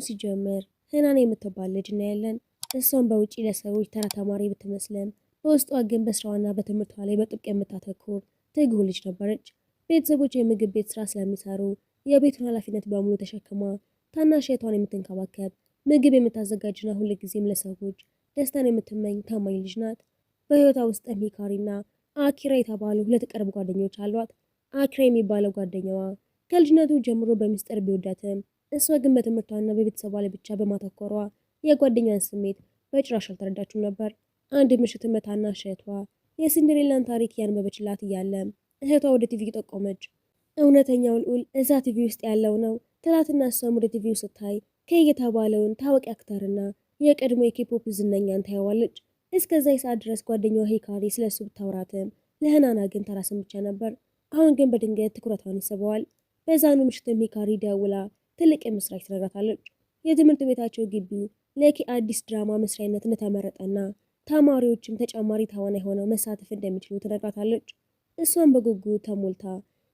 ሲጀምር ህናን የምትባል ልጅ እናያለን። እሷም በውጪ ለሰዎች ተራ ተማሪ ብትመስልም በውስጧ ግን በስራዋና በትምህርቷ ላይ በጥብቅ የምታተኩር ትጉህ ልጅ ነበረች። ቤተሰቦች የምግብ ቤት ስራ ስለሚሰሩ የቤቱን ኃላፊነት በሙሉ ተሸክማ ታናሽ እህቷን የምትንከባከብ ምግብ የምታዘጋጅና ሁልጊዜም ለሰዎች ደስታን የምትመኝ ታማኝ ልጅ ናት። በህይወቷ ውስጥም ሂካሪና አኪራ የተባሉ ሁለት ቅርብ ጓደኞች አሏት። አኪራ የሚባለው ጓደኛዋ ከልጅነቱ ጀምሮ በሚስጥር ቢወዳትም እሷ ግን በትምህርቷና በቤተሰቧ ላይ ብቻ በማተኮሯ የጓደኛን ስሜት በጭራሽ አልተረዳችም ነበር። አንድ ምሽትም ታናሽ እህቷ የሲንደሬላን ታሪክ ያነበበችላት እያለ እህቷ ወደ ቲቪ ጠቆመች። እውነተኛው ልዑል እዛ ቲቪ ውስጥ ያለው ነው ትላትና እሷም ወደ ቲቪው ስታይ ኬይ የተባለውን ታዋቂ አክተርና የቀድሞ የኬፖፕ ዝነኛን ታየዋለች። እስከዛ ሰዓት ድረስ ጓደኛዋ ሂካሪ ስለሱ ብታወራትም ለህናና ግን ተራ ስም ብቻ ነበር። አሁን ግን በድንገት ትኩረቷን ይስበዋል። በዛኑ ምሽትም ሂካሪ ደውላ ትልቅ የምስራች ትነግራታለች። የትምህርት ቤታቸው ግቢ ለኬ አዲስ ድራማ መስሪያነት እንደተመረጠና ተማሪዎችም ተጨማሪ ተዋናይ ሆነው መሳተፍ እንደሚችሉ ትነግራታለች። እሷን በጉጉት ተሞልታ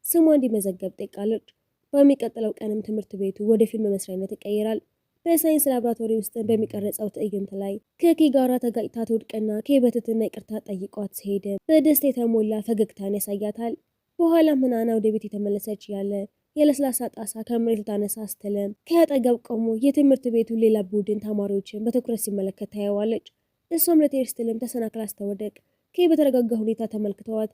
ስሟ እንዲመዘገብ ጠይቃለች። በሚቀጥለው ቀንም ትምህርት ቤቱ ወደ ፊልም መስሪያነት ይቀይራል። በሳይንስ ላብራቶሪ ውስጥ በሚቀረጸው ትዕይንት ላይ ከኬ ጋራ ተጋጭታ ትወድቅና ኬ በትህትና ይቅርታ ጠይቋት ሲሄድ በደስታ የተሞላ ፈገግታን ያሳያታል። በኋላም ህናና ወደ ቤት የተመለሰች ያለ የለስላሳ ጣሳ ከመሬት ልታነሳ ስትልም ከአጠገብ ቆሞ የትምህርት ቤቱ ሌላ ቡድን ተማሪዎችን በትኩረት ሲመለከት ታየዋለች። እሷም ለትሄድ ስትልም ተሰናክላ ስትወድቅ ኬ በተረጋጋ ሁኔታ ተመልክተዋት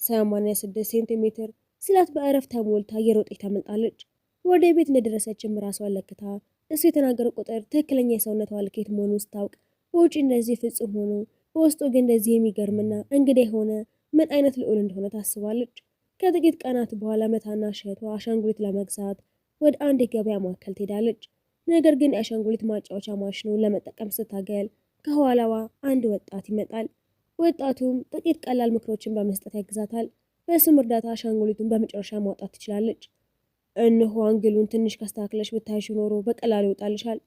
86 ሴንቲሜትር ስላት በእረፍት ተሞልታ እየሮጠች ታመልጣለች። ወደ ቤት እንደደረሰችም ራሷን ለክታ እሱ የተናገረው ቁጥር ትክክለኛ የሰውነቷ ልኬት መሆኑን ስታውቅ በውጭ እንደዚህ ፍጹም ሆኖ በውስጡ ግን እንደዚህ የሚገርምና እንግዳ የሆነ ምን አይነት ልዑል እንደሆነ ታስባለች። ከጥቂት ቀናት በኋላ ታናሽ እህቷ አሻንጉሊት ለመግዛት ወደ አንድ የገበያ ማዕከል ትሄዳለች። ነገር ግን የአሻንጉሊት ማጫወቻ ማሽኑን ለመጠቀም ስታገል ከኋላዋ አንድ ወጣት ይመጣል። ወጣቱም ጥቂት ቀላል ምክሮችን በመስጠት ያግዛታል። በስም እርዳታ አሻንጉሊቱን በመጨረሻ ማውጣት ትችላለች። እነሆ አንግሉን ትንሽ ካስተካክለሽ ብታይሽ ኖሮ በቀላሉ ይወጣልሻል።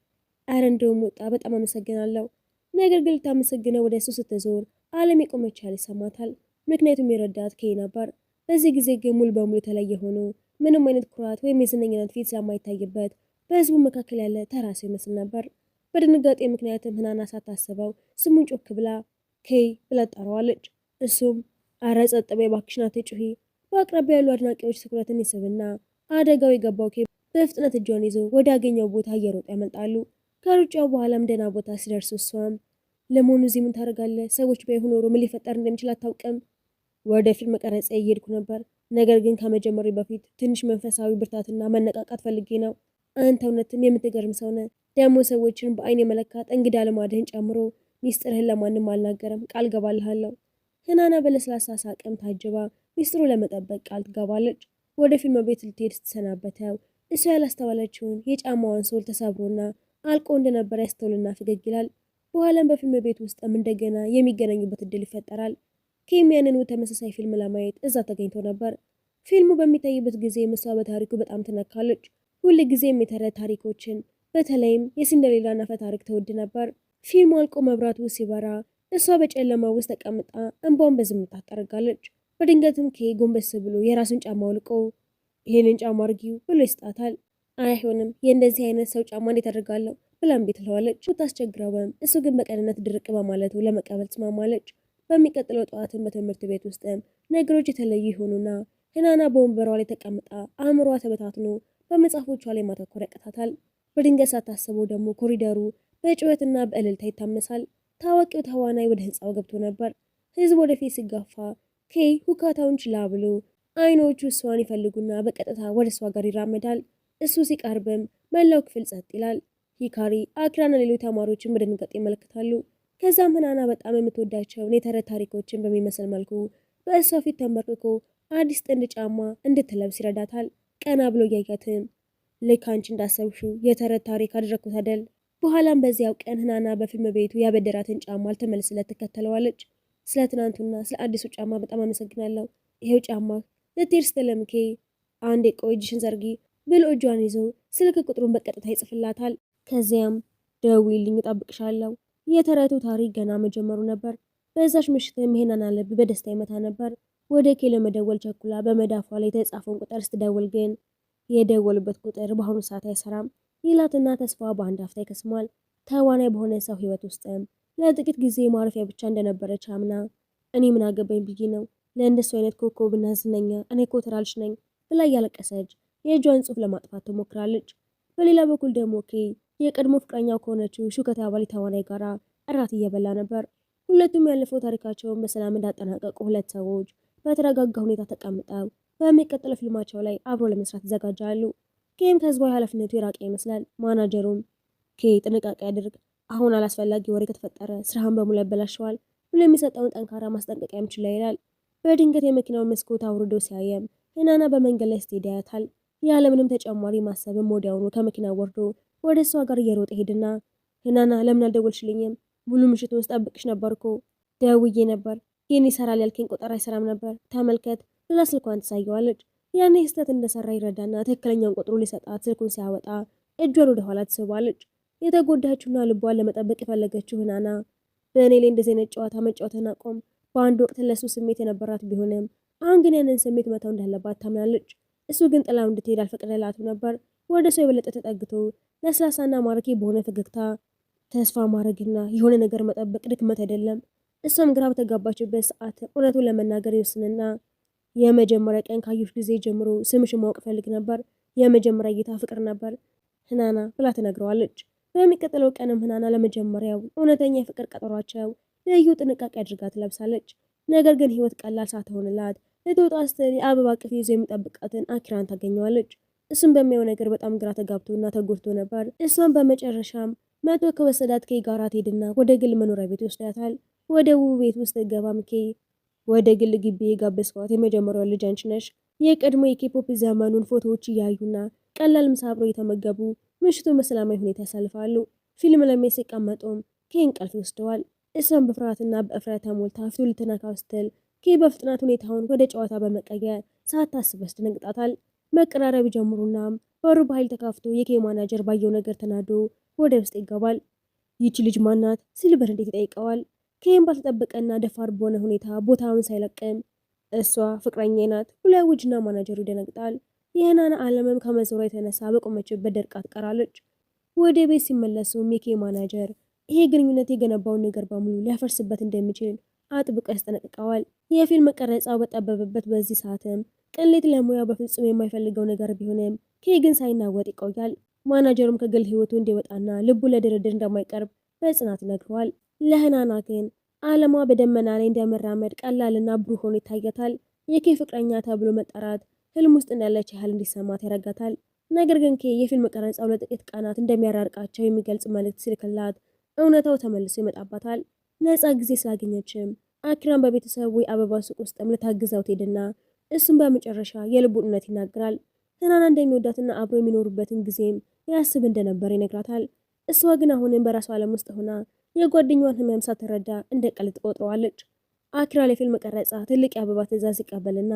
አረ እንደውም ወጣ፣ በጣም አመሰግናለሁ። ነገር ግን ልታመሰግነው ወደ እሱ ስትዞር ዓለም የቆመች ያህል ይሰማታል። ምክንያቱም የረዳት ኬይ ነበር። በዚህ ጊዜ ግን ሙሉ በሙሉ የተለየ ሆኖ ምንም አይነት ኩራት ወይም የዝነኝነት ፊት ስለማይታይበት በህዝቡ መካከል ያለ ተራ ሰው ይመስል ነበር። በድንጋጤ ምክንያትም ህናና ሳታስበው ስሙን ጮክ ብላ ኬይ ብላ ጠራዋለች። እሱም አረ ጸጥ በይ እባክሽን አትጩሂ። በአቅራቢያ ያሉ አድናቂዎች ትኩረትን ይስብና አደጋው የገባው ኬይ በፍጥነት እጇን ይዞ ወደ አገኘው ቦታ እየሮጡ ያመልጣሉ። ከሩጫው በኋላም ደህና ቦታ ሲደርሱ እሷም ለመሆኑ እዚህ ምን ታደርጋለህ? ሰዎች ባይሆኑ ኖሮ ምን ሊፈጠር እንደሚችል አታውቅም። ወደ ፊልም ቀረጻ እየሄድኩ ነበር፣ ነገር ግን ከመጀመሪ በፊት ትንሽ መንፈሳዊ ብርታትና መነቃቃት ፈልጌ ነው። አንተ እውነትም የምትገርም ሰው ነህ። ደግሞ ሰዎችን በአይን የመለካት እንግዳ ልማድህን ጨምሮ ሚስጥርህን ለማንም አልናገርም፣ ቃል ገባልሃለሁ። ህናና በለስላሳ ሳቅም ታጅባ ሚስጥሩ ለመጠበቅ ቃል ትገባለች። ወደ ፊልም ቤት ልትሄድ ስትሰናበተው እሷ ያላስተዋለችውን የጫማዋን ሶል ተሰብሮና አልቆ እንደነበር ያስተውልና ፈገግ ይላል። በኋላም በፊልም ቤት ውስጥም እንደገና የሚገናኙበት እድል ይፈጠራል። ኬም ያንኑ ተመሳሳይ ፊልም ለማየት እዛ ተገኝቶ ነበር። ፊልሙ በሚታይበት ጊዜ እሷ በታሪኩ በጣም ትነካለች። ሁል ጊዜም የተረት ታሪኮችን በተለይም የሲንደሬላ አፈ ታሪክ ተወድ ነበር። ፊልሙ አልቆ መብራቱ ሲበራ እሷ በጨለማ ውስጥ ተቀምጣ እንባውን በዝምታ ታጠርጋለች። በድንገትም ኬይ ጎንበስ ብሎ የራሱን ጫማ አውልቆ ይሄንን ጫማ አርጊው ብሎ ይስጣታል። አይሆንም፣ የእንደዚህ አይነት ሰው ጫማ እንዴት አደርጋለሁ ብላም ቤት ትለዋለች። ታስቸግረውም እሱ ግን በቀንነት ድርቅ በማለቱ ለመቀበል ትስማማለች። በሚቀጥለው ጠዋትን በትምህርት ቤት ውስጥም ነገሮች የተለዩ ይሆኑና ህናና በወንበሯ ላይ ተቀምጣ አእምሯ ተበታትኖ በመጽሐፎቿ ላይ ማተኮር ያቀታታል። በድንገት ሳታስበው ደግሞ ኮሪደሩ በጩኸትና በእልልታ ይታመሳል። ታዋቂው ተዋናይ ወደ ህንፃው ገብቶ ነበር። ህዝብ ወደፊት ሲጋፋ ኬይ ሁካታውን ችላ ብሎ አይኖቹ እሷን ይፈልጉና በቀጥታ ወደ እሷ ጋር ይራመዳል። እሱ ሲቀርብም መላው ክፍል ጸጥ ይላል። ሂካሪ፣ አኪራና ሌሎች ተማሪዎችን በድንጋጤ ይመለከታሉ። ከዛም ህናና በጣም የምትወዳቸውን የተረት ታሪኮችን በሚመስል መልኩ በእሷ ፊት ተንበርክኮ አዲስ ጥንድ ጫማ እንድትለብስ ይረዳታል። ቀና ብሎ እያያትም ልክ አንቺ እንዳሰብሽው የተረት ታሪክ አደረግኩት አይደል? በኋላም በዚያው ቀን ህናና በፊልም ቤቱ ያበደራትን ጫማ ልትመልስለት ትከተለዋለች። ስለ ትናንቱና ስለ አዲሱ ጫማ በጣም አመሰግናለሁ። ይሄው ጫማ ልትሄድ ስትልም ኬይ አንዴ ቆይ እጅሽን ዘርጊ ብሎ እጇን ይዞ ስልክ ቁጥሩን በቀጥታ ይጽፍላታል። ከዚያም ደውዪልኝ እጠብቅሻለሁ። የተረቱ ታሪክ ገና መጀመሩ ነበር። በዛች ምሽትም ህናና ልብ በደስታ ይመታ ነበር። ወደ ኬይ ለመደወል ቸኩላ በመዳፏ ላይ የተጻፈውን ቁጥር ስትደውል ግን የደወሉበት ቁጥር በአሁኑ ሰዓት አይሰራም። ይላትና ተስፋ በአንድ አፍታ ይከስማል። ተዋናይ በሆነ ሰው ህይወት ውስጥም ለጥቂት ጊዜ ማረፊያ ብቻ እንደነበረች አምና እኔ ምን አገባኝ ብዬ ነው ለእንደሱ አይነት ኮከብና ዝነኛ እኔ እኮ ተራ ልጅ ነኝ ብላ እያለቀሰች የእጇን ጽሑፍ ለማጥፋት ትሞክራለች። በሌላ በኩል ደግሞ ኬይ የቀድሞ ፍቅረኛው ከሆነችው ሹከት አባሊ ተዋናይ ጋራ እራት እየበላ ነበር። ሁለቱም ያለፈው ታሪካቸውን በሰላም እንዳጠናቀቁ ሁለት ሰዎች በተረጋጋ ሁኔታ ተቀምጠው በሚቀጥለው ፊልማቸው ላይ አብሮ ለመስራት ይዘጋጃሉ። ኬይም ከህዝባዊ ኃላፊነቱ የራቀ ይመስላል። ማናጀሩም ኬይ ጥንቃቄ አድርግ፣ አሁን አላስፈላጊ ወሬ ከተፈጠረ ስራህን በሙሉ ያበላሸዋል ብሎ የሚሰጠውን ጠንካራ ማስጠንቀቂያ ችላ ይላል። በድንገት የመኪናውን መስኮት አውርዶ ሲያየም ህናና በመንገድ ላይ ስትሄድ ያያታል። ያለምንም ተጨማሪ ማሰብም ወዲያውኑ ከመኪና ወርዶ ወደ እሷ ጋር እየሮጠ ሄድና ህናና ለምን አልደወልሽልኝም? ሙሉ ምሽት ውስጥ ጠብቅሽ ነበርኩ። ደውዬ ነበር ግን ይሰራል ያልከኝ ቁጥር አይሰራም ነበር ተመልከት ብላ ስልኳን ትሳየዋለች። ያኔ ስህተት እንደሰራ ይረዳና ትክክለኛውን ቁጥሩ ሊሰጣት ስልኩን ሲያወጣ እጇን ወደኋላ ትስባለች። የተጎዳችውና ልቧን ለመጠበቅ የፈለገችው ህናና በእኔ ላይ እንደዚህ አይነት ጨዋታ መጫወትን አቆም። በአንድ ወቅት ለሱ ስሜት የነበራት ቢሆንም አሁን ግን ያንን ስሜት መተው እንዳለባት ታምናለች። እሱ ግን ጥላው እንድትሄድ አልፈቀደላትም ነበር። ወደ ሰው የበለጠ ተጠግቶ ለስላሳና ማራኪ በሆነ ፈገግታ ተስፋ ማድረግና የሆነ ነገር መጠበቅ ድክመት አይደለም። እሷም ግራ በተጋባችበት ሰዓት እውነቱን ለመናገር ይወስንና የመጀመሪያ ቀን ካዩሽ ጊዜ ጀምሮ ስምሽን ማወቅ ፈልግ ነበር። የመጀመሪያ እይታ ፍቅር ነበር ህናና ብላ ትነግረዋለች። በሚቀጥለው ቀንም ህናና ለመጀመሪያው እውነተኛ የፍቅር ቀጠሯቸው ልዩ ጥንቃቄ አድርጋ ትለብሳለች። ነገር ግን ህይወት ቀላል ሳትሆንላት ልትወጣ ስትል የአበባ ቅፍ ይዞ የሚጠብቃትን አኪራን ታገኘዋለች። እሱም በሚያየው ነገር በጣም ግራ ተጋብቶና ተጎድቶ ነበር። እሷም በመጨረሻም መቶ ከወሰዳት ኬይ ጋራ ትሄድና ወደ ግል መኖሪያ ቤት ይወስዳታል። ወደ ውብ ቤት ውስጥ ገባም ኬይ ወደ ግል ግቢ የጋበዝኳት የመጀመሪያው ልጅ አንቺ ነሽ። የቀድሞ የኬፖፕ ዘመኑን ፎቶዎች እያዩና ቀላል ምሳ አብረው እየተመገቡ ምሽቱን በሰላማዊ ሁኔታ ያሳልፋሉ። ፊልም ለማየት ሲቀመጡም ኬይ እንቅልፍ ይወስደዋል። እሷም በፍርሃትና በእፍረት ተሞልታ ፊቱ ልትነካው ስትል ኬይ በፍጥነት ሁኔታውን ወደ ጨዋታ በመቀየር ሳታስብ ያስደነግጣታል። መቀራረብ ጀምሩና በሩ በኃይል ተካፍቶ የኬይ ማናጀር ባየው ነገር ተናዶ ወደ ውስጥ ይገባል። ይቺ ልጅ ማናት ሲል በንዴት ይጠይቀዋል። ኬይም ባልተጠበቀና ደፋር በሆነ ሁኔታ ቦታውን ሳይለቅም እሷ ፍቅረኛ ናት ብሎ ያውጅና ማናጀሩ ይደነግጣል። የህናና ዓለምም ከመዞሯ የተነሳ በቆመችበት ደርቃ ትቀራለች። ወደ ቤት ሲመለሱም የኬይ ማናጀር ይሄ ግንኙነት የገነባውን ነገር በሙሉ ሊያፈርስበት እንደሚችል አጥብቆ ያስጠነቅቀዋል። የፊልም ቀረጻው በጠበበበት በዚህ ሰዓትም ቅሌት ለሙያው በፍጹም የማይፈልገው ነገር ቢሆንም ኬይ ግን ሳይናወጥ ይቆያል። ማናጀሩም ከግል ህይወቱ እንዲወጣና ልቡ ለድርድር እንደማይቀርብ በጽናት ይነግረዋል። ለህናና ግን ዓለሟ በደመና ላይ እንደመራመድ ቀላልና ብሩህ ሆኖ ይታያታል። የኬይ ፍቅረኛ ተብሎ መጠራት ህልም ውስጥ እንዳለች ያህል እንዲሰማት ያደርጋታል። ነገር ግን ኬይ የፊልም ቀረጻው ለጥቂት ቀናት እንደሚያራርቃቸው የሚገልጽ መልእክት ሲልክላት እውነታው ተመልሶ ይመጣባታል። ነፃ ጊዜ ስላገኘችም አኪራን በቤተሰቡ የአበባ ሱቅ ውስጥም ልታግዛው ትሄድና እሱም በመጨረሻ የልቡን እውነት ይናገራል። ህናና እንደሚወዳትና አብሮ የሚኖሩበትን ጊዜም ያስብ እንደነበር ይነግራታል። እሷ ግን አሁንም በራሷ ዓለም ውስጥ ሆና የጓደኛዋን ህመም ሳትረዳ እንደ ቀልድ ትቆጥረዋለች። አኪራ ለፊልም ቀረጻ ትልቅ የአበባ ትዕዛዝ ይቀበልና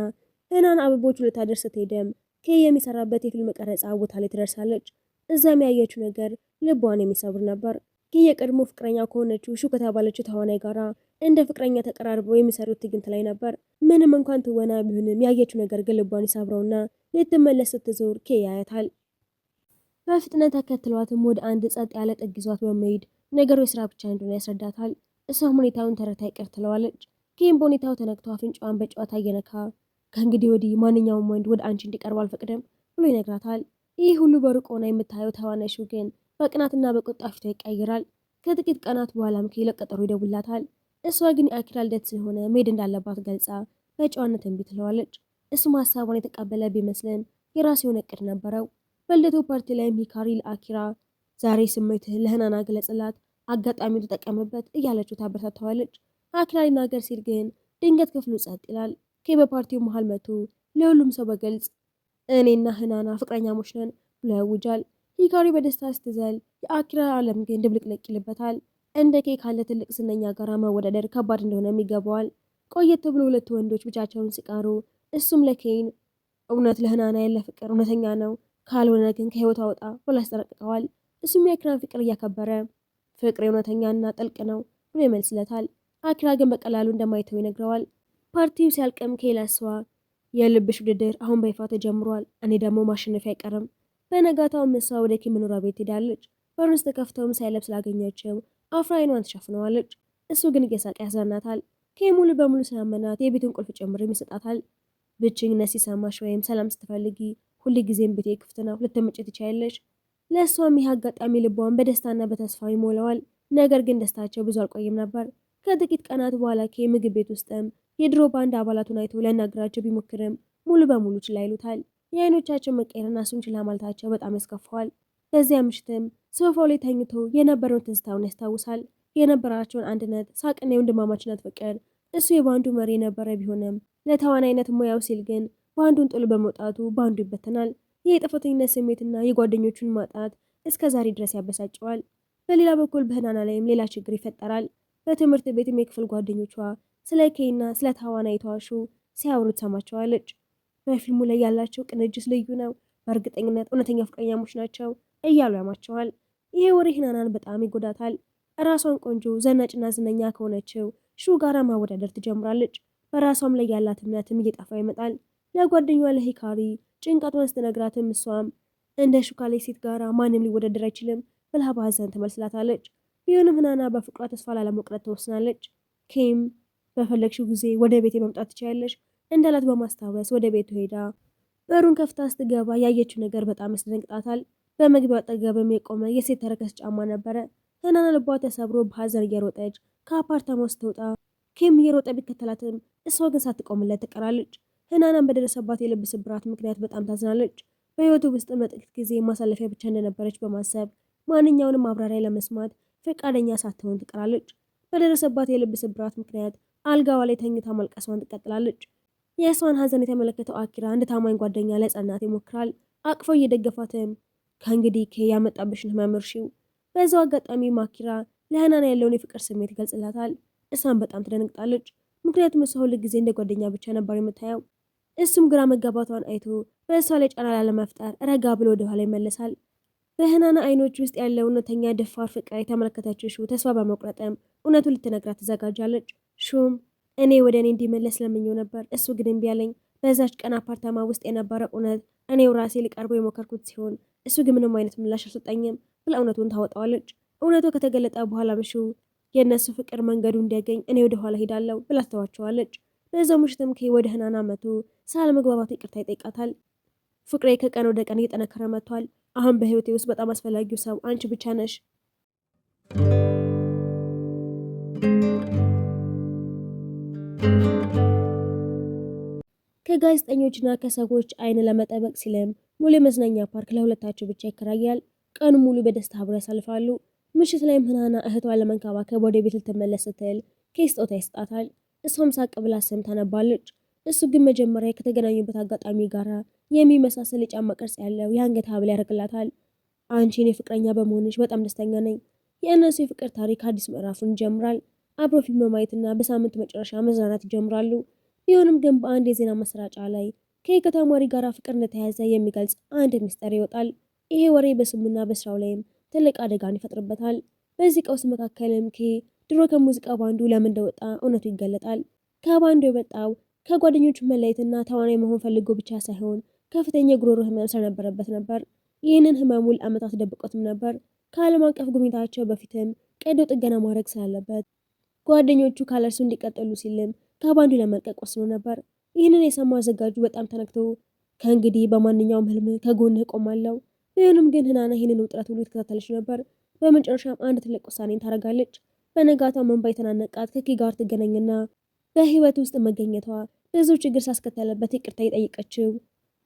ህናና አበቦቹ ልታደርስ ስትሄድም ኬይ የሚሰራበት የፊልም ቀረጻ ቦታ ላይ ትደርሳለች። እዛም ያየችው ነገር ልቧን የሚሰብር ነበር። ኬይ የቀድሞ ፍቅረኛ ከሆነችው ሹ ከተባለችው ተዋናይ ጋራ እንደ ፍቅረኛ ተቀራርበው የሚሰሩት ትዕይንት ላይ ነበር። ምንም እንኳን ትወና ቢሆንም ያየችው ነገር ግን ልቧን ይሰብረውና ልትመለስ ስትዞር ኬይ ያያታል። በፍጥነት ተከትሏትም ወደ አንድ ጸጥ ያለ ጥግ ይዟት በመሄድ ነገሩ የስራ ብቻ እንደሆነ ያስረዳታል። እሷም ሁኔታውን ተረታ ይቅር ትለዋለች። ኬይም በሁኔታው ተነክቶ አፍንጫዋን በጨዋታ እየነካ ከእንግዲህ ወዲህ ማንኛውም ወንድ ወደ አንቺ እንዲቀርብ አልፈቅድም ብሎ ይነግራታል። ይህ ሁሉ በሩቅ ሆና የምታየው ተዋናይ ሹ ግን በቅናትና በቁጣ ፊቷ ይቀይራል። ከጥቂት ቀናት በኋላም ኬይ ለቀጠሮ ይደውላታል። እሷ ግን የአኪራ ልደት ስለሆነ መሄድ እንዳለባት ገልጻ በጨዋነት እምቢ ትለዋለች። እሱም ሀሳቧን የተቀበለ ቢመስልም የራሱ የሆነ እቅድ ነበረው። በልደቱ ፓርቲ ላይም ሂካሪ ለአኪራ ዛሬ ስሜትህን ለህናና ግለጽላት፣ አጋጣሚው ተጠቀምበት እያለችው ታበረታተዋለች። አኪራ ሊናገር ሲል ግን ድንገት ክፍሉ ጸጥ ይላል። ኬይ በፓርቲው መሃል መቶ ለሁሉም ሰው በግልጽ እኔና ህናና ፍቅረኛሞች ነን ብሎ ያውጃል። ሂካሪ በደስታ ስትዘል የአኪራ ዓለም ግን ድብልቅልቅ ይልበታል። እንደ ኬይ ካለ ትልቅ ዝነኛ ጋር መወዳደር ከባድ እንደሆነም ይገባዋል። ቆየት ብሎ ሁለቱ ወንዶች ብቻቸውን ሲቀሩ እሱም ለኬይን እውነት ለህናና ያለ ፍቅር እውነተኛ ነው፣ ካልሆነ ግን ከህይወቷ ወጣ ብሎ ያስጠነቅቀዋል። እሱም የአኪራን ፍቅር እያከበረ ፍቅር እውነተኛና ጥልቅ ነው ብሎ ይመልስለታል። አኪራ ግን በቀላሉ እንደማይተው ይነግረዋል። ፓርቲው ሲያልቅም ኬይ ለእሷ የልብሽ ውድድር አሁን በይፋ ተጀምሯል፣ እኔ ደግሞ ማሸነፊያ አይቀርም በነጋታውም እሷ ወደ ኬ መኖሪያ ቤት ሄዳለች። በሩን ስትከፍተውም ሳይለብስ ስላገኘችው አፍራ ዓይኗን ትሸፍነዋለች። እሱ ግን እየሳቀ ያዝናናታል። ኬ ሙሉ በሙሉ ስላመናት የቤቱን ቁልፍ ጭምርም ይሰጣታል። ብቸኝነት ሲሰማሽ ወይም ሰላም ስትፈልጊ ሁልጊዜም ቤቴ ክፍት ነው፣ ልትመጪ ትችያለሽ። ለእሷም ይህ አጋጣሚ ልቧን በደስታና በተስፋ ይሞላዋል። ነገር ግን ደስታቸው ብዙ አልቆይም ነበር። ከጥቂት ቀናት በኋላ ኬ ምግብ ቤት ውስጥም የድሮ ባንድ አባላቱን አይቶ ሊያናግራቸው ቢሞክርም ሙሉ በሙሉ ችላ ይሉታል። የአይኖቻቸው መቀየርና እሱን ችላ ማለታቸው በጣም ያስከፋዋል። በዚያ ምሽትም ሶፋው ላይ ተኝቶ የነበረውን ትዝታውን ያስታውሳል። የነበራቸውን አንድነት፣ ሳቅና የወንድማማችነት ፍቅር። እሱ የባንዱ መሪ የነበረ ቢሆንም ለተዋናይነት ሙያው ሲል ግን ባንዱን ጥሎ በመውጣቱ ባንዱ ይበተናል። ይህ የጥፋተኝነት ስሜትና የጓደኞቹን ማጣት እስከ ዛሬ ድረስ ያበሳጨዋል። በሌላ በኩል በህናና ላይም ሌላ ችግር ይፈጠራል። በትምህርት ቤትም የክፍል ጓደኞቿ ስለ ኬና ስለ ተዋናይቷ ሹ ሲያወሩ ትሰማቸዋለች። በፊልሙ ላይ ያላቸው ቅንጅት ልዩ ነው፣ በእርግጠኝነት እውነተኛ ፍቅረኛሞች ናቸው እያሉ ያማቸዋል። ይሄ ወሬ ህናናን በጣም ይጎዳታል። ራሷን ቆንጆ ዘናጭና ዝነኛ ከሆነችው ሹ ጋራ ማወዳደር ትጀምራለች። በራሷም ላይ ያላት እምነትም እየጠፋ ይመጣል። ለጓደኛዋ ለሂካሪ ጭንቀቷን ስትነግራትም እሷም እንደ ሹ ካሌ ሴት ጋራ ማንም ሊወዳደር አይችልም ብላ በሀዘን ትመልስላታለች። ቢሆንም ህናና በፍቅሯ ተስፋ ላለመቁረጥ ትወስናለች። ኬም በፈለግሽው ጊዜ ወደ ቤቴ መምጣት ትችያለሽ እንዳላት በማስታወስ ወደ ቤቱ ሄዳ በሩን ከፍታ ስትገባ ያየችው ነገር በጣም ያስደነግጣታል። በመግቢያው አጠገብም የቆመ የሴት ተረከዝ ጫማ ነበረ። ህናና ልቧ ተሰብሮ በሀዘን እየሮጠች ከአፓርታማው ስትወጣ ኬም እየሮጠ ቢከተላትም እሷ ግን ሳትቆምለት ትቀራለች። ህናናን በደረሰባት የልብ ስብራት ምክንያት በጣም ታዝናለች። በህይወቱ ውስጥ ለጥቂት ጊዜ ማሳለፊያ ብቻ እንደነበረች በማሰብ ማንኛውንም ማብራሪያ ለመስማት ፈቃደኛ ሳትሆን ትቀራለች። በደረሰባት የልብ ስብራት ምክንያት አልጋዋ ላይ ተኝታ ማልቀሷን ትቀጥላለች። የእሷን ሀዘን የተመለከተው አኪራ እንደ ታማኝ ጓደኛ ለጸናት ይሞክራል። አቅፎ እየደገፋትም ከእንግዲህ ኬ ያመጣብሽን ህመም እርሺው። በዛው አጋጣሚ አኪራ ለህናና ያለውን የፍቅር ስሜት ይገልጽላታል። እሷን በጣም ትደነግጣለች። ምክንያቱም እሷ ሁል ጊዜ እንደ ጓደኛ ብቻ ነበር የምታየው። እሱም ግራ መጋባቷን አይቶ በእሷ ላይ ጫና ላለመፍጠር ረጋ ብሎ ወደኋላ ይመለሳል። በህናና አይኖች ውስጥ ያለው እውነተኛ ደፋር ፍቅር የተመለከተችው ሹ ተስፋ በመቁረጥም እውነቱን ልትነግራት ትዘጋጃለች። ሹም እኔ ወደ እኔ እንዲመለስ ለምኘው ነበር፣ እሱ ግን እምቢ አለኝ። በዛች ቀን አፓርታማ ውስጥ የነበረ እውነት እኔው ራሴ ሊቀርበው የሞከርኩት ሲሆን እሱ ግን ምንም አይነት ምላሽ አልሰጠኝም ብላ እውነቱን ታወጣዋለች። እውነቱ ከተገለጠ በኋላ ምሹ የእነሱ ፍቅር መንገዱ እንዲያገኝ እኔ ወደ ኋላ ሄዳለሁ ብላ ትተዋቸዋለች። በዛው ምሽትም ኬ ወደ ህናና መቶ ስላለመግባባቱ ይቅርታ ይጠይቃታል። ፍቅሬ ከቀን ወደ ቀን እየጠነከረ መጥቷል። አሁን በህይወቴ ውስጥ በጣም አስፈላጊው ሰው አንቺ ብቻ ነሽ። ከጋዜጠኞችና ከሰዎች አይን ለመጠበቅ ሲልም ሙሉ የመዝናኛ ፓርክ ለሁለታቸው ብቻ ይከራያል። ቀኑ ሙሉ በደስታ አብረው ያሳልፋሉ። ምሽት ላይም ህናና እህቷን ለመንከባከብ ወደ ቤት ልትመለስ ስትል ኬ ስጦታ ይሰጣታል። እሷም ሳቅ ብላ ስም ታነባለች። እሱ ግን መጀመሪያ ከተገናኙበት አጋጣሚ ጋር የሚመሳሰል የጫማ ቅርጽ ያለው የአንገት ሀብል ያደርግላታል። አንቺ የኔ ፍቅረኛ በመሆንሽ በጣም ደስተኛ ነኝ። የእነሱ የፍቅር ታሪክ አዲስ ምዕራፉን ይጀምራል። አብሮ ፊልም ማየትና በሳምንት መጨረሻ መዝናናት ይጀምራሉ። ቢሆንም ግን በአንድ የዜና ማሰራጫ ላይ ኬ ከተማሪ ጋር ፍቅር እንደተያዘ የሚገልጽ አንድ ሚስጥር ይወጣል። ይሄ ወሬ በስሙና በስራው ላይም ትልቅ አደጋን ይፈጥርበታል። በዚህ ቀውስ መካከልም ኬ ድሮ ከሙዚቃ ባንዱ ለምን እንደወጣ እውነቱ ይገለጣል። ከባንዱ የወጣው ከጓደኞቹ መለየትና ተዋናይ መሆን ፈልጎ ብቻ ሳይሆን ከፍተኛ የጉሮሮ ህመም ስለነበረበት ነበር። ይህንን ህመሙን ለዓመታት ደብቆትም ነበር። ከዓለም አቀፍ ጉብኝታቸው በፊትም ቀዶ ጥገና ማድረግ ስላለበት ጓደኞቹ ካለርሱ እንዲቀጥሉ ሲልም ከባንዱ ለመልቀቅ ወስኖ ነበር። ይህንን የሰማው አዘጋጁ በጣም ተነክቶ ከእንግዲህ በማንኛውም ህልም ከጎንህ እቆማለሁ። ቢሆንም ግን ህናና ይህንን ውጥረት ሁሉ የተከታተለች ነበር። በመጨረሻም አንድ ትልቅ ውሳኔን ታደርጋለች። በነጋታው መንባ የተናነቃት ከኪ ጋር ትገናኝና በህይወት ውስጥ መገኘቷ ብዙ ችግር ሳስከተለበት ይቅርታ የጠየቀችው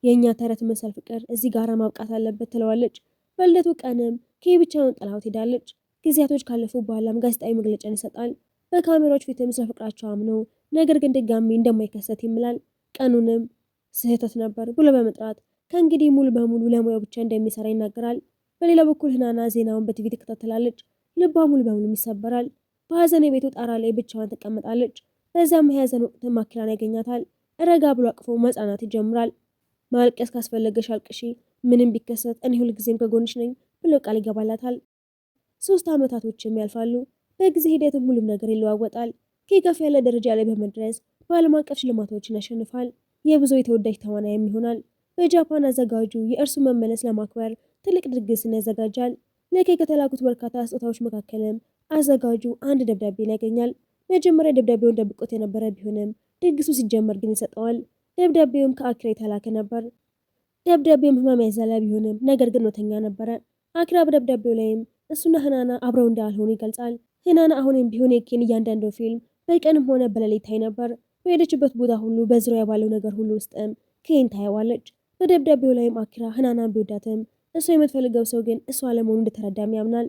የእኛ ተረት መሰል ፍቅር እዚህ ጋር ማብቃት አለበት ትለዋለች። በልደቱ ቀንም ኬ ብቻውን ጥላው ትሄዳለች። ጊዜያቶች ካለፉ በኋላም ጋዜጣዊ መግለጫን ይሰጣል። በካሜራዎች ፊትም ስለ ፍቅራቸው አምኖ ነገር ግን ድጋሚ እንደማይከሰት ይምላል። ቀኑንም ስህተት ነበር ብሎ በመጥራት ከእንግዲህ ሙሉ በሙሉ ለሙያው ብቻ እንደሚሰራ ይናገራል። በሌላ በኩል ህናና ዜናውን በቲቪ ትከታተላለች። ልቧ ሙሉ በሙሉ ይሰበራል። በሀዘን የቤቱ ጣራ ላይ ብቻዋን ትቀመጣለች። በዛም የሀዘን ወቅት አኪራን ያገኛታል። ረጋ ብሎ አቅፎ መጽናናት ይጀምራል። ማልቀስ ካስፈለገሽ አልቅሺ፣ ምንም ቢከሰት እኔ ሁልጊዜም ከጎንሽ ነኝ ብሎ ቃል ይገባላታል። 3 ዓመታቶችም ያልፋሉ። በጊዜ ሂደትም ሁሉም ነገር ይለዋወጣል። ኬ ከፍ ያለ ደረጃ ላይ በመድረስ በዓለም አቀፍ ሽልማቶችን ያሸንፋል። የብዙ የተወዳጅ ተዋናይም ይሆናል። በጃፓን አዘጋጁ የእርሱ መመለስ ለማክበር ትልቅ ድግስን ያዘጋጃል። ለኬይ ከተላኩት በርካታ ስጦታዎች መካከልም አዘጋጁ አንድ ደብዳቤን ያገኛል። መጀመሪያ ደብዳቤውን ደብቆት የነበረ ቢሆንም ድግሱ ሲጀመር ግን ይሰጠዋል። ደብዳቤውም ከአኪራ የተላከ ነበር። ደብዳቤውም ህመም ያዘለ ቢሆንም ነገር ግን እውነተኛ ነበረ። አኪራ በደብዳቤው ላይም እሱና ህናና አብረው እንዳልሆኑ ይገልጻል። ህናና አሁንም ቢሆን የኬን እያንዳንዱ ፊልም በቀንም ሆነ በሌሊት ታይ ነበር። በሄደችበት ቦታ ሁሉ በዙሪያ ባለው ነገር ሁሉ ውስጥም ኬን ታየዋለች። በደብዳቤው ላይም አኪራ ህናናን ቢወዳትም እሷ የምትፈልገው ሰው ግን እሷ አለመሆኑ እንደተረዳም ያምናል።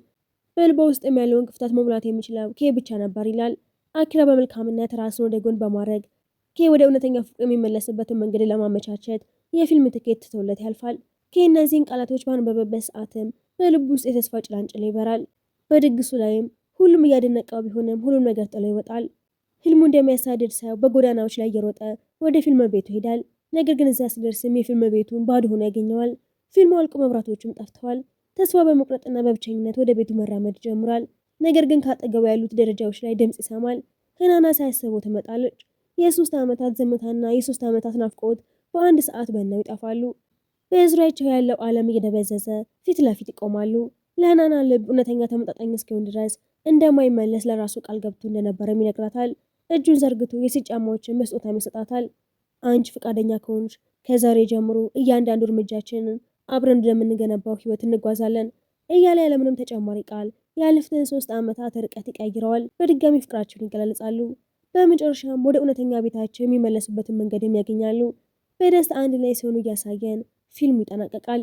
በልቧ ውስጥም ያለውን ክፍተት መሙላት የሚችለው ኬ ብቻ ነበር ይላል። አኪራ በመልካምነት ራሱን ወደ ጎን በማድረግ ኬ ወደ እውነተኛ ፍቅር የሚመለስበትን መንገድ ለማመቻቸት የፊልም ትኬት ትቶለት ያልፋል። ኬ እነዚህን ቃላቶች ባነበበበት ሰዓትም በልቡ ውስጥ የተስፋ ጭላንጭል ይበራል። በድግሱ ላይም ሁሉም እያደነቀው ቢሆንም ሁሉም ነገር ጥሎ ይወጣል። ህልሙ እንደሚያሳድድ ሰው በጎዳናዎች ላይ እየሮጠ ወደ ፊልም ቤቱ ይሄዳል። ነገር ግን እዛ ሲደርስም የፊልም ቤቱን ባዶ ሆኖ ያገኘዋል። ፊልሙ አልቆ መብራቶቹም ጠፍተዋል። ተስፋ በመቁረጥና በብቸኝነት ወደ ቤቱ መራመድ ይጀምራል። ነገር ግን ካጠገቡ ያሉት ደረጃዎች ላይ ድምፅ ይሰማል። ህናና ሳያስበው ትመጣለች። የ3 ዓመታት ዝምታና የ3 ዓመታት ናፍቆት በአንድ ሰዓት በነው ይጠፋሉ። በዙሪያቸው ያለው ዓለም እየደበዘዘ ፊት ለፊት ይቆማሉ። ለህናና ልብ እውነተኛ ተመጣጣኝ እስኪሆን ድረስ እንደማይመለስ ለራሱ ቃል ገብቶ እንደነበረም ይነግራታል። እጁን ዘርግቶ የሴት ጫማዎችን በስጦታ ይሰጣታል። አንቺ ፈቃደኛ ከሆንሽ ከዛሬ ጀምሮ እያንዳንዱ እርምጃችንን አብረን እንደምንገነባው ህይወት እንጓዛለን እያለ ያለምንም ተጨማሪ ቃል ያለፉትን 3 ዓመታት ርቀት ይቀይረዋል። በድጋሚ ፍቅራቸውን ይገላለጻሉ። በመጨረሻም ወደ እውነተኛ ቤታቸው የሚመለሱበትን መንገድም ያገኛሉ። በደስታ አንድ ላይ ሲሆኑ እያሳየን ፊልሙ ይጠናቀቃል።